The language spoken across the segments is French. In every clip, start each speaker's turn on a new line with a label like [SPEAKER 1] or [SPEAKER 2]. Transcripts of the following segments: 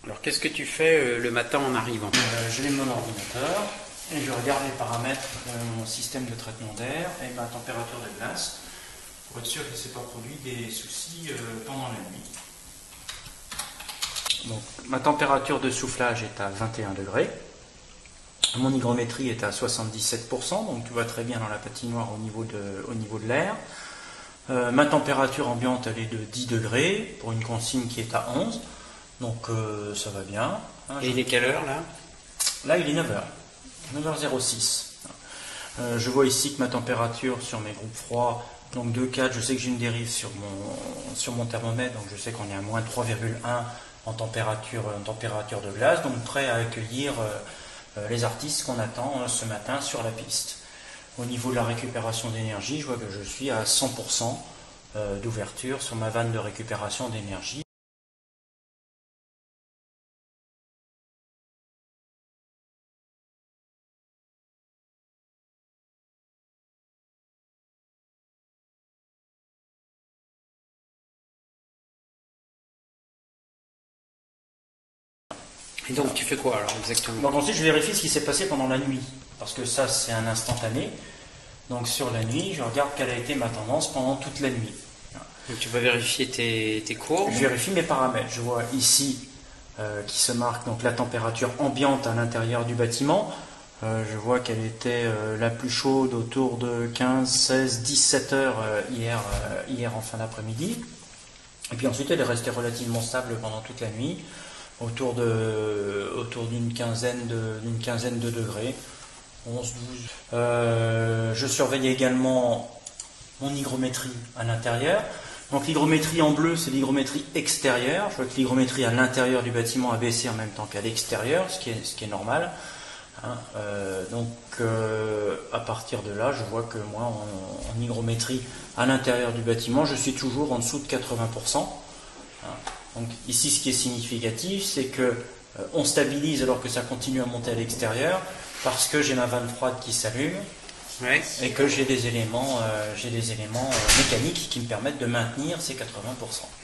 [SPEAKER 1] Alors qu'est-ce que tu fais le matin en arrivant?
[SPEAKER 2] Je mets mon ordinateur et je regarde les paramètres de mon système de traitement d'air et ma température de glace pour être sûr que ne s'est pas produit des soucis pendant la nuit. Donc, ma température de soufflage est à 21 degrés. Mon hygrométrie est à 77%, donc tu vois très bien dans la patinoire au niveau de l'air. Ma température ambiante elle est de 10 degrés pour une consigne qui est à 11, donc ça va bien.
[SPEAKER 1] Et il est quelle heure là?
[SPEAKER 2] Là il est 9h, 9h06. Je vois ici que ma température sur mes groupes froids, donc 2,4, je sais que j'ai une dérive sur mon thermomètre, donc je sais qu'on est à moins 3,1 en température de glace, donc prêt à accueillir les artistes qu'on attend ce matin sur la piste. Au niveau de la récupération d'énergie, je vois que je suis à 100% d'ouverture sur ma vanne de récupération d'énergie.
[SPEAKER 1] Et donc tu fais quoi alors exactement?
[SPEAKER 2] Donc ensuite je vérifie ce qui s'est passé pendant la nuit, parce que ça c'est un instantané. Donc sur la nuit, je regarde quelle a été ma tendance pendant toute la nuit.
[SPEAKER 1] Donc tu vas vérifier tes courbes.
[SPEAKER 2] Je vérifie mes paramètres. Je vois ici qui se marque donc la température ambiante à l'intérieur du bâtiment. Je vois qu'elle était la plus chaude autour de 15, 16, 17 heures hier en fin d'après-midi. Et puis ensuite elle est restée relativement stable pendant toute la nuit, autour d'une quinzaine de degrés. 11, 12. Je surveille également mon hygrométrie à l'intérieur. Donc l'hygrométrie en bleu, c'est l'hygrométrie extérieure. Je vois que l'hygrométrie à l'intérieur du bâtiment a baissé en même temps qu'à l'extérieur, ce qui est normal. À partir de là, je vois que moi, en hygrométrie à l'intérieur du bâtiment, je suis toujours en dessous de 80%. Donc ici, ce qui est significatif, c'est que on stabilise alors que ça continue à monter à l'extérieur, parce que j'ai ma vanne froide qui s'allume,
[SPEAKER 1] ouais,
[SPEAKER 2] et que j'ai des éléments mécaniques qui me permettent de maintenir ces 80%.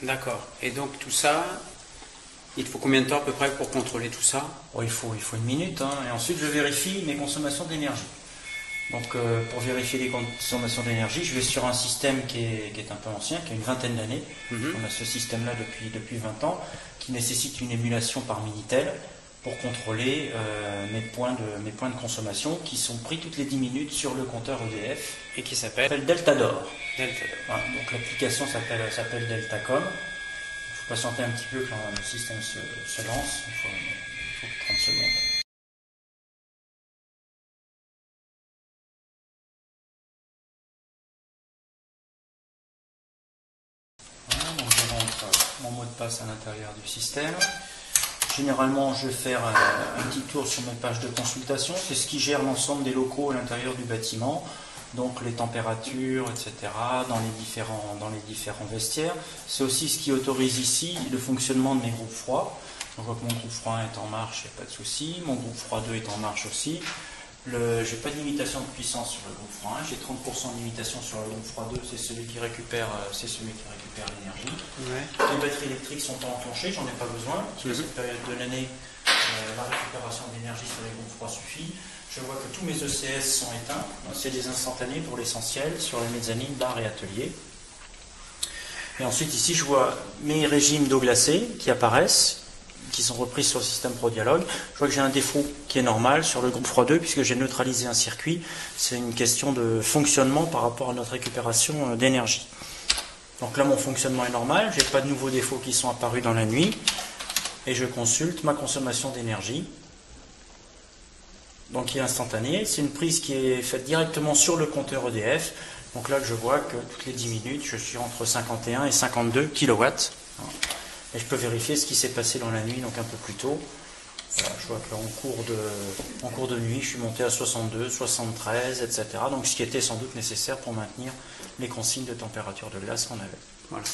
[SPEAKER 1] D'accord. Et donc tout ça, il te faut combien de temps à peu près pour contrôler tout ça?
[SPEAKER 2] Il faut une minute, et ensuite je vérifie mes consommations d'énergie. Donc pour vérifier les consommations d'énergie, je vais sur un système qui est un peu ancien, qui a une vingtaine d'années. On a ce système-là depuis 20 ans, qui nécessite une émulation par Minitel pour contrôler mes points de consommation qui sont pris toutes les 10 minutes sur le compteur EDF.
[SPEAKER 1] Et qui s'appelle
[SPEAKER 2] Deltador.
[SPEAKER 1] Deltador.
[SPEAKER 2] Voilà, donc l'application s'appelle Deltacom. Il faut patienter un petit peu quand le système se lance. Il faut 30 secondes. Donc je rentre mon mot de passe à l'intérieur du système. Généralement, je vais faire un petit tour sur mes pages de consultation. C'est ce qui gère l'ensemble des locaux à l'intérieur du bâtiment, donc les températures, etc., dans les différents vestiaires. C'est aussi ce qui autorise ici le fonctionnement de mes groupes froids. On voit que mon groupe froid 1 est en marche, il n'y a pas de souci. Mon groupe froid 2 est en marche aussi. Je n'ai pas de limitation de puissance sur le groupe froid 1, j'ai 30% de limitation sur le groupe froid 2, c'est celui qui récupère l'énergie.
[SPEAKER 1] Ouais.
[SPEAKER 2] Les batteries électriques sont pas enclenchées, j'en ai pas besoin, parce que cette période de l'année, la récupération d'énergie sur les groupes froids suffit. Je vois que tous mes ECS sont éteints, c'est des instantanés pour l'essentiel, sur les mezzanines, bar et atelier. Et ensuite ici je vois mes régimes d'eau glacée qui apparaissent, qui sont reprises sur le système ProDialogue. Je vois que j'ai un défaut qui est normal sur le groupe froid 2 puisque j'ai neutralisé un circuit. C'est une question de fonctionnement par rapport à notre récupération d'énergie. Donc là mon fonctionnement est normal, je n'ai pas de nouveaux défauts qui sont apparus dans la nuit et je consulte ma consommation d'énergie. Donc qui est instantanée, c'est une prise qui est faite directement sur le compteur EDF. Donc là je vois que toutes les 10 minutes je suis entre 51 et 52 kW. Et je peux vérifier ce qui s'est passé dans la nuit, donc un peu plus tôt. Voilà, je vois qu'en cours de nuit, je suis monté à 62, 73, etc. Donc ce qui était sans doute nécessaire pour maintenir les consignes de température de glace qu'on avait.
[SPEAKER 1] Voilà.